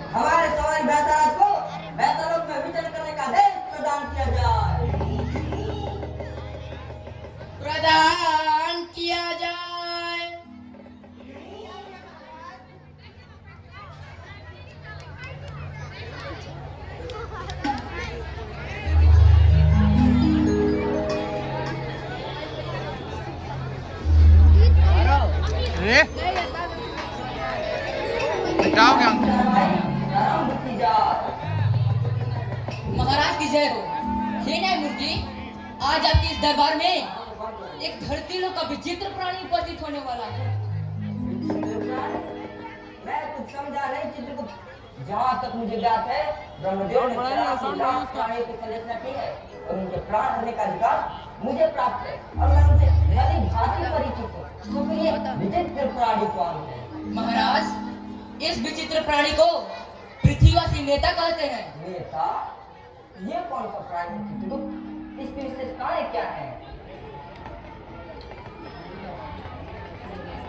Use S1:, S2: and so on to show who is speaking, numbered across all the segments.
S1: हमारे सवाल बेहतराज को बेहतरों में विचरण करने का आदेश प्रदान किया जाए।
S2: प्रदान किया जाए।
S3: महाराज की जय हो। हे न्यायमूर्ति, आज आपके इस दरबार में एक धरती लोक का विचित्र प्राणी उपस्थित होने वाला है।
S1: मैं कुछ समझा नहीं चित्रगुप्त। जहाँ तक मुझे ज्ञात है, ब्रह्मदेव ने 84 लाख प्राणियों की संरचना की है और उनके प्राण होने का अधिकार मुझे प्राप्त है और मैं उनसे भली भांति परिचित हूँ। तो फिर ये विचित्र प्राणी कौन है?
S3: महाराज, इस विचित्र प्राणी को पृथ्वीवासी नेता कहते हैं।
S1: नेता? ये कौन सा प्राणी है चित्रगुप्त? इसकी विशेषताएं क्या है?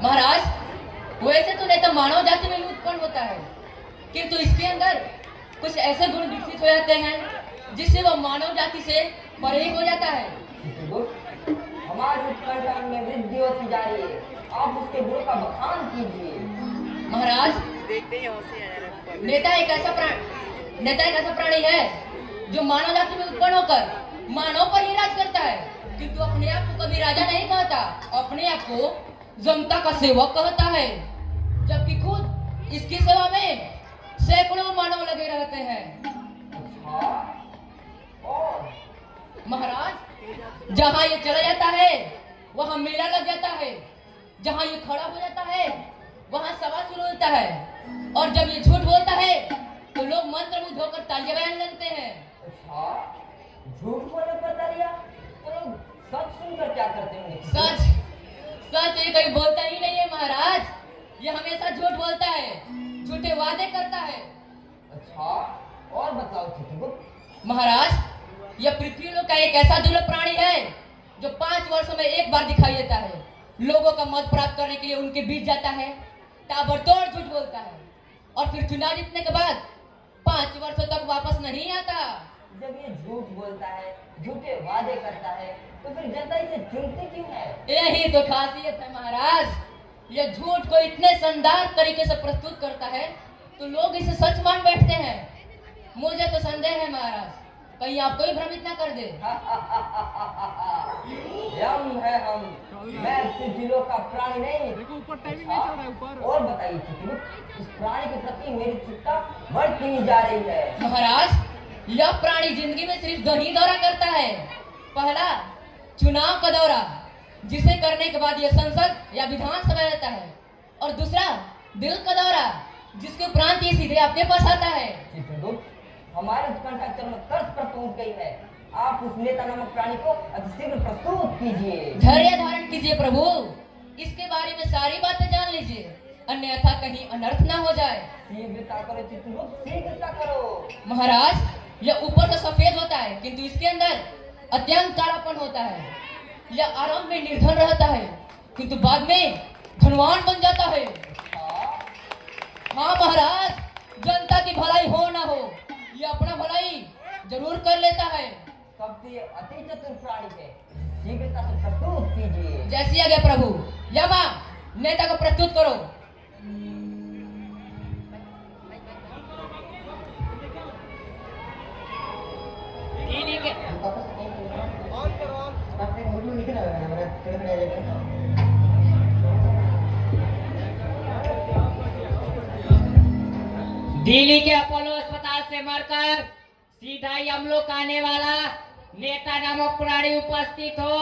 S3: महाराज, वैसे तो नेता मानव जाति में ही उत्पन्न होता है, किंतु इसके अंदर कुछ ऐसे गुण विकसित हो जाते हैं जिससे वह मानव जाति से परे हो जाता है।
S1: चित्रगुप्त, हमारी उत्कंठा में वृद्धि होती जा रही है। आप उसके गुणों का बखान कीजिए।
S3: महाराज, नेता एक ऐसा प्राणी है जो मानव जाति में उत्पन्न होकर मानव पर ही राज करता है, किंतु अपने आप को कभी राजा नहीं कहता, अपने आप को जनता का सेवक कहता है, जबकि खुद इसकी सेवा में सैकड़ों मानव लगे रहते हैं। महाराज, जहाँ ये चला जाता है वहाँ मेला लग जाता है, जहाँ ये खड़ा हो जाता है वहाँ सभा शुरू होता है, और जब ये झूठ बोलता है तो लोग मंत्रमुग्ध होकर तालियां बजाने लगते हैं।
S1: झूठ बोलने पर तालियां? तो लोग सच सुनकर क्या करते हैं?
S3: सच ये कहीं बोलता ही नहीं है महाराज, ये हमेशा झूठ बोलता है, झूठे वादे करता है।
S1: अच्छा, और बताओ चित्रगुप्त।
S3: महाराज, यह पृथ्वी लोक का एक ऐसा दुर्लभ प्राणी है जो 5 वर्षों में एक बार दिखाई देता है, लोगों का मत प्राप्त करने के लिए उनके बीच जाता है, ताबड़तोड़ झूठ बोलता है और फिर चुनाव जीतने के बाद 5 वर्षों तक वापस नहीं आता।
S1: जब ये झूठ बोलता है, झूठे वादे करता है, तो फिर जनता इसे चुनती क्यों है?
S3: यही तो खासियत है महाराज, यह झूठ को इतने शानदार तरीके से प्रस्तुत करता है तो लोग इसे सच मान बैठते हैं। मुझे तो संदेह है महाराज, कहीं आपको ही भ्रमित ना कर दे।
S1: हम है हम, मैं पृथ्वी लोक का प्राणी नहीं। और बताइए चित्रगुप्त, इस प्राणी के प्रति मेरी चिंता बढ़ती ही जा रही है।
S3: महाराज, यह प्राणी जिंदगी में सिर्फ 2 ही दौरा करता है। पहला, चुनाव का दौरा, जिसे करने के बाद यह संसद या विधानसभा रहता है, और दूसरा दिल का दौरा, जिसके उपरांत ये सीधे आपके पास आता है।
S1: चित्रगुप्त, हमारी उत्कंठा चरम तर्ज पर पहुंच गई है। आप उस नेता नामक प्राणी को अतिशीघ्र प्रस्तुत कीजिए।
S3: धैर्य धारण कीजिए प्रभु, इसके बारे में सारी बातें जान लीजिए, अन्यथा कहीं अनर्थ ना हो जाए।
S1: शीघ्रता करो चित्रगुप्त, शीघ्रता करो।
S3: महाराज, यह ऊपर से सफेद होता है किंतु इसके अंदर अत्यंत कालापन होता है। यह आरंभ में निर्धन रहता है किंतु बाद में धनवान बन जाता है। हाँ महाराज, जनता की भलाई हो ना हो, यह अपना भलाई जरूर कर लेता है।
S1: तब तो ये अति चतुर प्राणी है, शीघ्रता से प्रस्तुत कीजिए।
S3: जैसी आज्ञा प्रभु। यमा, नेता को प्रस्तुत करो।
S2: दिल्ली के अपोलो अस्पताल से मरकर सीधा यमलोक आने वाला नेता नामक प्राणी उपस्थित हो।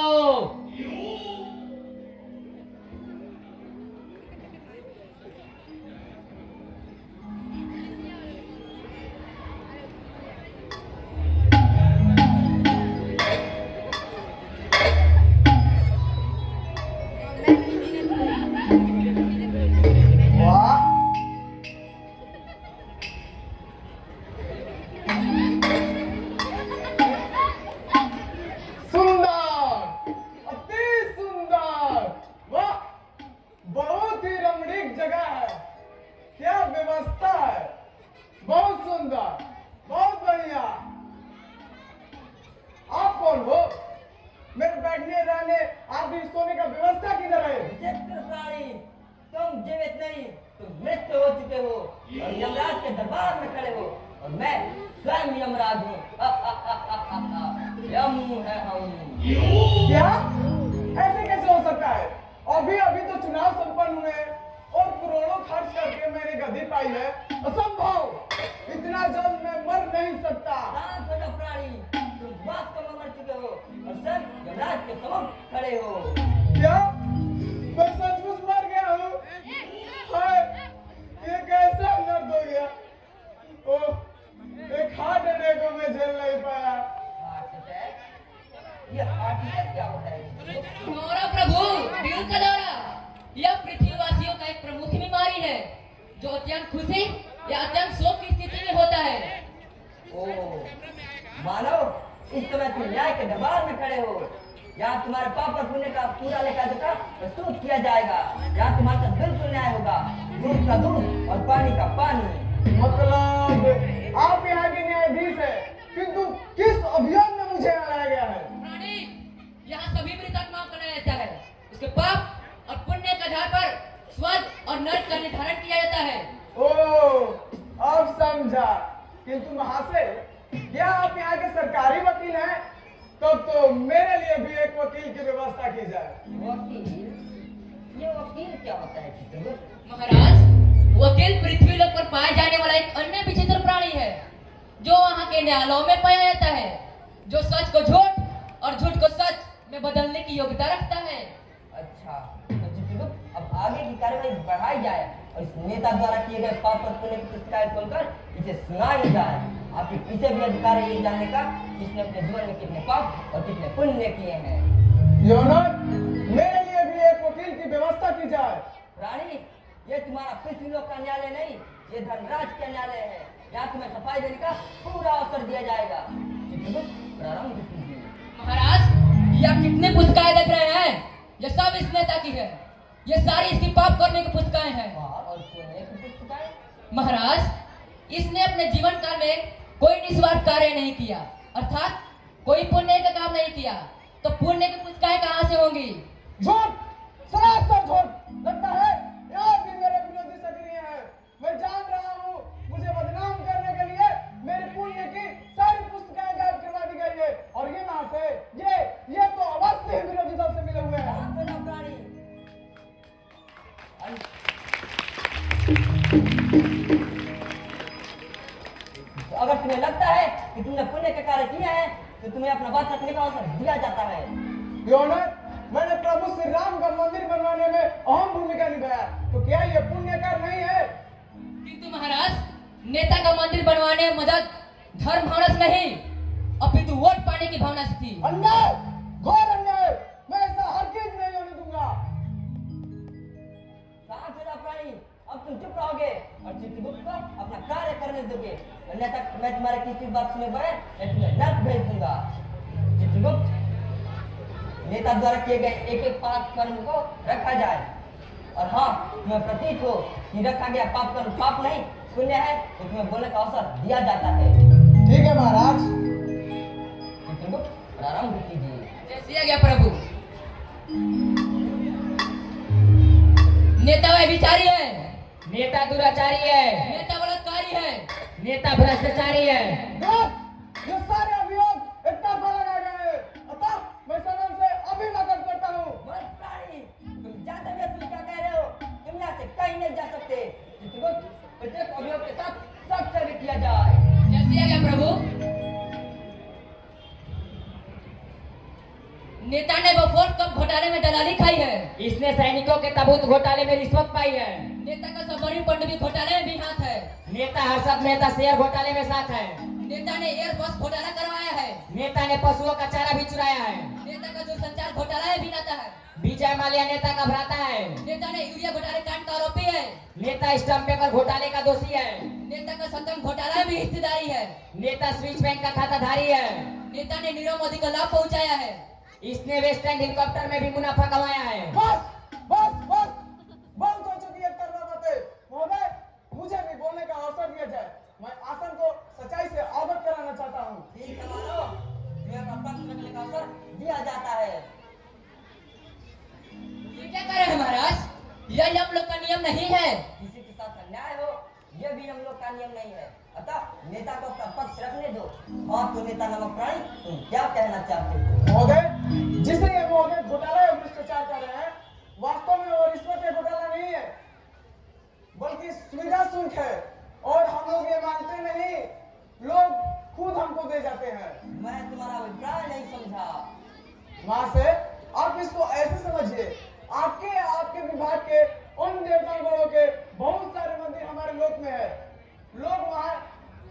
S1: और मैं स्वयं यमराज हूँ। यम है हम।
S4: क्या? ऐसे कैसे हो सकता है? अभी अभी तो चुनाव संपन्न हुए और करोड़ों खर्च करके मैंने गद्दी पाई है। असंभव! इतना जल्द मैं मर नहीं सकता।
S1: शांत हो जाओ प्राणी, तुम वास्तव में मर चुके हो और सर यमराज के समक्ष खड़े हो।
S4: क्या? मैं सचमुच मर गया हूँ? हाय, ये कैसा दर्द हो गया? ओह, एक हार्ट अटैक को मैं झेल नहीं पाया।
S1: Heart attack? ये हार्ट अटैक क्या होता है?
S3: हमारा प्रभु दिल का दौरा यह पृथ्वीवासियों का एक प्रमुख बीमारी है जो अत्यंत खुशी या अत्यंत शोक की स्थिति में होता है।
S1: ओह, मानव, इस समय तुम न्याय के दरबार में खड़े हो। यहाँ तुम्हारे पाप और पुण्य का पूरा लेखा जोखा प्रस्तुत किया जाएगा। यहाँ तुम्हारे साथ बिल्कुल न्याय होगा, दूध का दूध और पानी का पानी।
S4: मतलब आप यहाँ के न्यायाधीश है, किंतु किस अभियान में मुझे यहाँ लाया गया है?
S3: प्राणी, यहाँ सभी मृतात्माओं का न्याय रहता है। उसके पाप और पुण्य के आधार पर स्वर्ग और नरक का निर्धारण किया जाता है।
S4: ओह, अब समझा। किंतु महाशय, क्या आप यहाँ के सरकारी वकील हैं? तब तो मेरे लिए भी एक वकील की व्यवस्था की जाए।
S1: वकील? ये वकील क्या होता है चित्रगुप्त?
S3: महाराज, वकील पृथ्वी लोक पर पाए जाने वाला एक अन्य विचित्र प्राणी है जो वहाँ के न्यायालयों में पाया जाता है, जो सच को झूठ और झूठ को सच में बदलने की योग्यता रखता है।
S1: अच्छा, तो चित्रगुप्त अब आगे की कार्रवाई बढ़ाई जाए और इस नेता द्वारा किए गए पाप और पुण्य की पुस्तिकाएं खोलकर इसे सुनाई जाए। आपके पीछे भी अधिकार है ये जानने का कि इसने अपने जीवन में कितने पाप और कितने पुण्य किए हैं।
S4: योनर, मेरे लिए भी एक वकील की व्यवस्था की जाए।
S1: रानी, ये तुम्हारा पृथ्वी लोक का न्यायालय नहीं, ये धर्मराज का न्यायालय है। यहाँ तुम्हें सफाई देने का पूरा अवसर दिया जाएगा। चित्रगुप्त, प्रारंभ कीजिए।
S3: महाराज, ये आप कितने पुस्तकाएं देख रहे हैं? ये सब इस नेता की है। ये सारी इसकी पाप करने की पुस्तकाएं हैं।
S1: पाप और पुण्य की पुस्तिकाएं?
S3: महाराज, इसने अपने जीवन काल में कोई निस्वार्थ कार्य नहीं किया, अर्थात कोई पुण्य का काम नहीं किया, तो पुण्य की पुस्तकाएं कहाँ से होंगी?
S4: झूठ, सरासर झूठ। लगता है यहाँ भी मेरे विरोधी सक्रिय हैं। मैं जान रहा हूँ, मुझे बदनाम करने के लिए मेरे पुण्य की सारी पुस्तकें गायब करवा दी गई है। और ये महाशय, ये तो अवश्य ही विरोधी दल से मिले हुए हैं।
S1: शांत हो जाओ प्राणी। अगर तुम्हें लगता है कि तुमने पुण्य के कार्य किए हैं तो तुम्हें अपना बात रखने का अवसर दिया जाता है।
S4: योनर, मैंने प्रभु श्री राम का मंदिर बनवाने में अहम भूमिका निभाया, तो क्या ये पुण्य कार्य नहीं है?
S3: किंतु महाराज, नेता का मंदिर बनवाने में मदद धर्म भावना से नहीं, अपितु वोट पाने की भावना से थी।
S4: अन्याय, घोर अन्याय। मैं ऐसा हरगिज नहीं होने दूंगा।
S1: शांत हो जाओ प्राणी, अब तुम चुप रहोगे और चित्रगुप्त को अपना कार्य करने दोगे, अन्यथा मैं तुम्हारे किसी बात सुने बगैर मैं तुम्हें नर्क भेज दूंगा। चित्रगुप्त, नेता द्वारा किए गए एक एक पाप कर्म को रखा जाए, और हाँ, तुम्हें प्रतीत हो कि रखा गया पाप कर्म पाप नहीं पुण्य है तो तुम्हें बोलने का अवसर दिया जाता है।
S4: ठीक है महाराज।
S1: चित्रगुप्त, प्रारंभ कीजिए।
S3: जैसे गया प्रभु। नेता व्यभिचारी है,
S2: नेता दुराचारी है,
S3: नेता बलात्कारी है,
S2: नेता भ्रष्टाचारी है।
S4: गलत। ये सारे अभियोग एक तरफा लगाए गए हैं। अतः मैं सदन से अभिवादन करता हूँ।
S1: मत प्राणी, तुम जानते भी हो तुम क्या कह रहे हो? तुम यहाँ से कहीं नहीं जा सकते। चित्रगुप्त, प्रत्येक अभियोग के साथ सख्त भी किया जाए।
S3: जैसे गया प्रभु। नेता ने बफोर कप घोटाले में दलाली खाई है।
S2: इसने सैनिकों के ताबूत घोटाले में रिश्वत पाई है।
S3: नेता का सबमरीन पनडुब्बी घोटाले में भी हाथ है।
S2: नेता हर्षद मेहता शेयर घोटाले में साथ है।
S3: नेता ने एयरबस घोटाला करवाया है।
S2: नेता ने पशुओं का चारा भी चुराया है।
S3: नेता का दूरसंचार घोटाला में भी नाता है।
S2: विजय माल्या नेता का भ्राता है।
S3: नेता ने यूरिया घोटाले कांड का आरोपी है।
S2: नेता स्टैम्प पेपर घोटाले का दोषी है।
S3: नेता का संतम घोटाला में भी हिस्सेदारी है।
S2: नेता स्विच बैंक का खाताधारी है।
S3: नेता ने नीरव मोदी को लाभ पहुंचाया है।
S2: इसने वेस्टर्न हेलीकॉप्टर में भी मुनाफा कमाया है।
S4: बस बस बस, बहुत हो चुकी है तरवा बातें। महोदय, मुझे भी बोलने का अवसर दिया जाए। मैं आसन को सच्चाई से अवगत कराना चाहता हूँ।
S1: ठीक है मानो, तुम्हें अपना पक्ष रखने का अवसर दिया जाता है।
S3: ये क्या कर रहे हैं महाराज? यह हम लोग का नियम नहीं है।
S1: किसी के साथ अन्याय हो, यह भी हम लोग का नियम नहीं है। अतः नेता को अपना पक्ष रखने दो। हाँ तो नेता नामक प्राणी, तुम क्या कहना चाहते हो?
S4: महोदय, जिसे ये महोदय घोटाला या भ्रष्टाचार कर रहे हैं, वास्तव में वो रिश्वत या घोटाला नहीं है, बल्कि सुविधा शुल्क है। और हम लोग ये मानते नहीं, लोग खुद हमको दे जाते हैं।
S1: मैं तुम्हारा अभिप्राय नहीं समझा।
S4: वहां से आप इसको ऐसे समझिए, आपके विभाग के उन देवतागणों के बहुत सारे मंदिर हमारे लोक में है। लोग वहां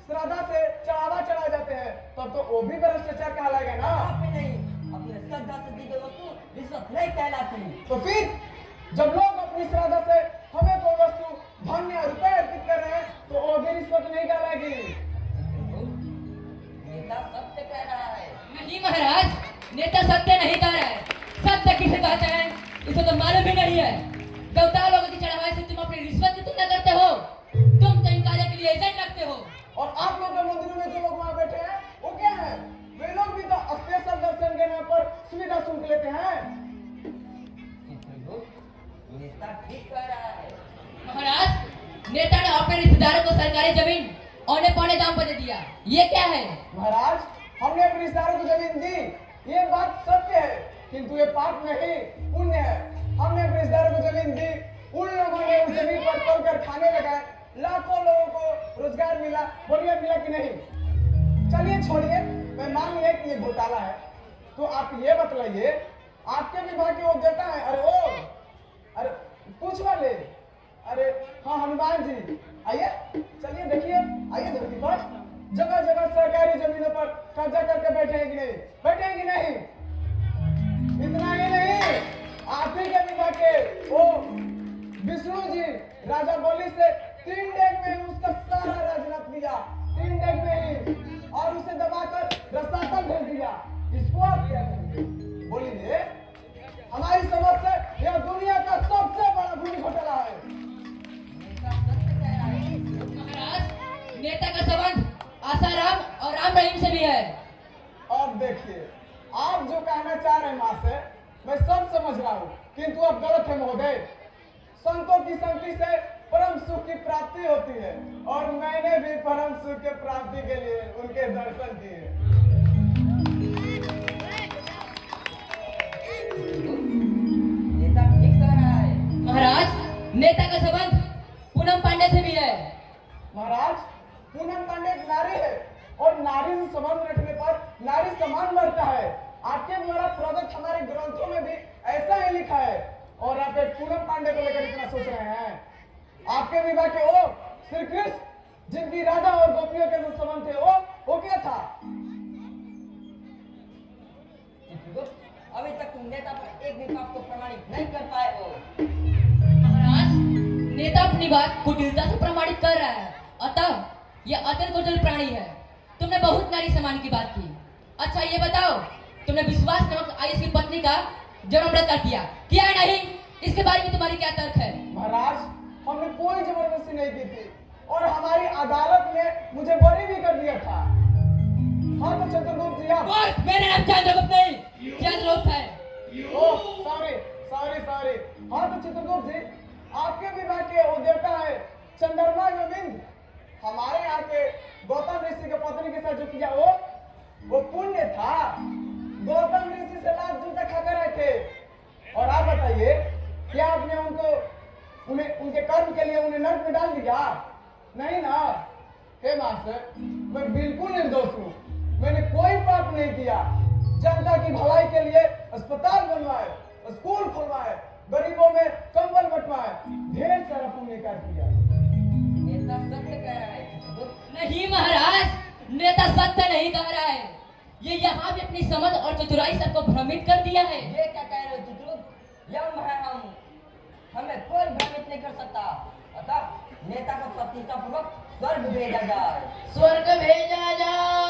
S4: श्रद्धा से चढ़ावा चढ़ा जाते हैं, तब तो वो भी भ्रष्टाचार कहलाएगा ना।
S1: आप ही नहीं, अपने श्रद्धा से दी गई वस्तु रिश्वत नहीं कहलाती।
S4: तो फिर जब लोग अपनी श्रद्धा से हमें कोई वस्तु धन या रुपए अर्पित कर रहे हैं, तो वो भी रिश्वत नहीं कहलाएगी।
S1: नेता सत्य कह रहा है।
S3: नहीं महाराज, नेता सत्य नहीं कह रहा है। सत्य किसे कहते हैं इसे तो मालूम ही नहीं है। देवता लोगों की चढ़ावे से तुम अपनी रिश्वत की तुलना करते हो। तुम तो इन कार्य के लिए एजेंट लगते हो।
S4: और आप लोग के मंदिरों में जो लोग वहां बैठे हैं, वो क्या है? वे लोग भी तो स्पेशल दर्शन के नाम पर सुविधा शुल्क लेते हैं।
S1: नेता ठीक कह रहा है।
S3: महाराज, नेता ने अपने रिश्तेदारों को सरकारी जमीन औने पौने दाम पर दे दिया, ये क्या है?
S4: महाराज, हमने अपने रिश्तेदारों को जमीन दी, ये बात सत्य है, किंतु ये पाप नहीं, पुण्य है। हमने अपने रिश्तेदारों को जमीन दी, उन लोगों ने उस जमीन पर तोड़ कर खाने लगाए, लाखों लोगों को रोजगार मिला। बोलिए मिला कि नहीं? चलिए छोड़िए, मैं मान लिया कि ये घोटाला है, तो आप ये बतलाइए, आपके विभाग के वो देता है? अरे पूछ वाले, अरे हाँ हनुमान जी, आइए चलिए देखिए, आइए धरती पर जगह जगह सरकारी जमीनों पर कब्जा करके बैठे हैं कि नहीं? बैठे हैं कि नहीं? इतना ही नहीं, आप ही के विभाग के वो विष्णु जी राजा बलि से 3 डेग में उसका सारा राज रख दिया, 3 डेग में ही, और उसे दबाकर रसातल भेज दिया। इसको आप क्या कहेंगे? बोलिए। हमारी समझ से यह दुनिया का सबसे बड़ा भूमि घोटाला है।
S3: महाराज, नेता का संबंध आसाराम और राम रहीम से भी है।
S4: और देखिए, आप जो कहना चाह रहे हैं मां से, मैं सब समझ रहा हूँ, किंतु अब गलत है महोदय। संतों की संगति से परम सुख की प्राप्ति होती है, और मैंने भी परम सुख के प्राप्ति के लिए उनके दर्शन किए।
S1: नेता ठीक कह रहा है।
S3: महाराज, नेता का संबंध पूनम पांडे से भी है।
S4: महाराज, पूनम पांडे एक नारी है, और नारी से संबंध रखने पर नारी सम्मान बढ़ता है। आपके द्वारा प्रोडक्ट हमारे ग्रंथों में भी ऐसा ही लिखा है, और आप एक पूनम पांडे को लेकर इतना सोच रहे हैं। आपके विवाह के वो श्री कृष्ण, जिनकी राधा और गोपियों के साथ संबंध थे, वो क्या था?
S1: अभी तक तुम नेता पर एक भी पाप को प्रमाणित नहीं कर पाए हो।
S3: महाराज, नेता अपनी बात कुटिलता से प्रमाणित कर रहा है, अतः यह अत्यंत कुटिल प्राणी है। तुमने बहुत नारी सम्मान की बात की। अच्छा ये बताओ, तुमने विश्वास नामक आयुष की पत्नी का जन्म रद्द किया है नहीं? इसके बारे में तुम्हारी क्या तर्क है?
S4: महाराज, हमने कोई जबरदस्ती नहीं की थी, और हमारी अदालत ने मुझे बरी भी कर दिया था। हाँ तो चंद्रगुप्त जी, आप
S3: मेरा नाम चंद्रगुप्त नहीं, चंद्रगुप्त है।
S4: Oh sorry. हाँ तो चित्रगुप्त जी, आपके विभाग के वो देवता है चंद्रमा गोविंद। हमारे यहाँ के गौतम ऋषि के पत्नी के साथ जो किया वो पुण्य था। गौतम ऋषि से लाख जूता खाकर आए थे। और आप बताइए, क्या आपने उनके कर्म के लिए उन्हें नर्क में डाल दिया? नहीं ना। हे मास्टर, मैं बिल्कुल निर्दोष हूँ, मैंने कोई पाप नहीं किया। जनता की भलाई के लिए अस्पताल बनवाए, स्कूल खुलवाए, गरीबों में कंबल बंटवाए, ढेर सारा पुण्य कार्य किया।
S1: नेता सत्य कह रहा है।
S3: नहीं महाराज, नेता सत्य नहीं कह रहा है। ये यहाँ भी अपनी समझ और चतुराई सबको भ्रमित कर दिया है।
S1: ये क्या कह रहे हो चित्रगुप्त? यम है हम, हमें कोई भ्रमित नहीं कर सकता। अतः नेता को प्रतिष्ठा पूर्वक स्वर्ग भेजा जाए।
S3: स्वर्ग भेजा जाए।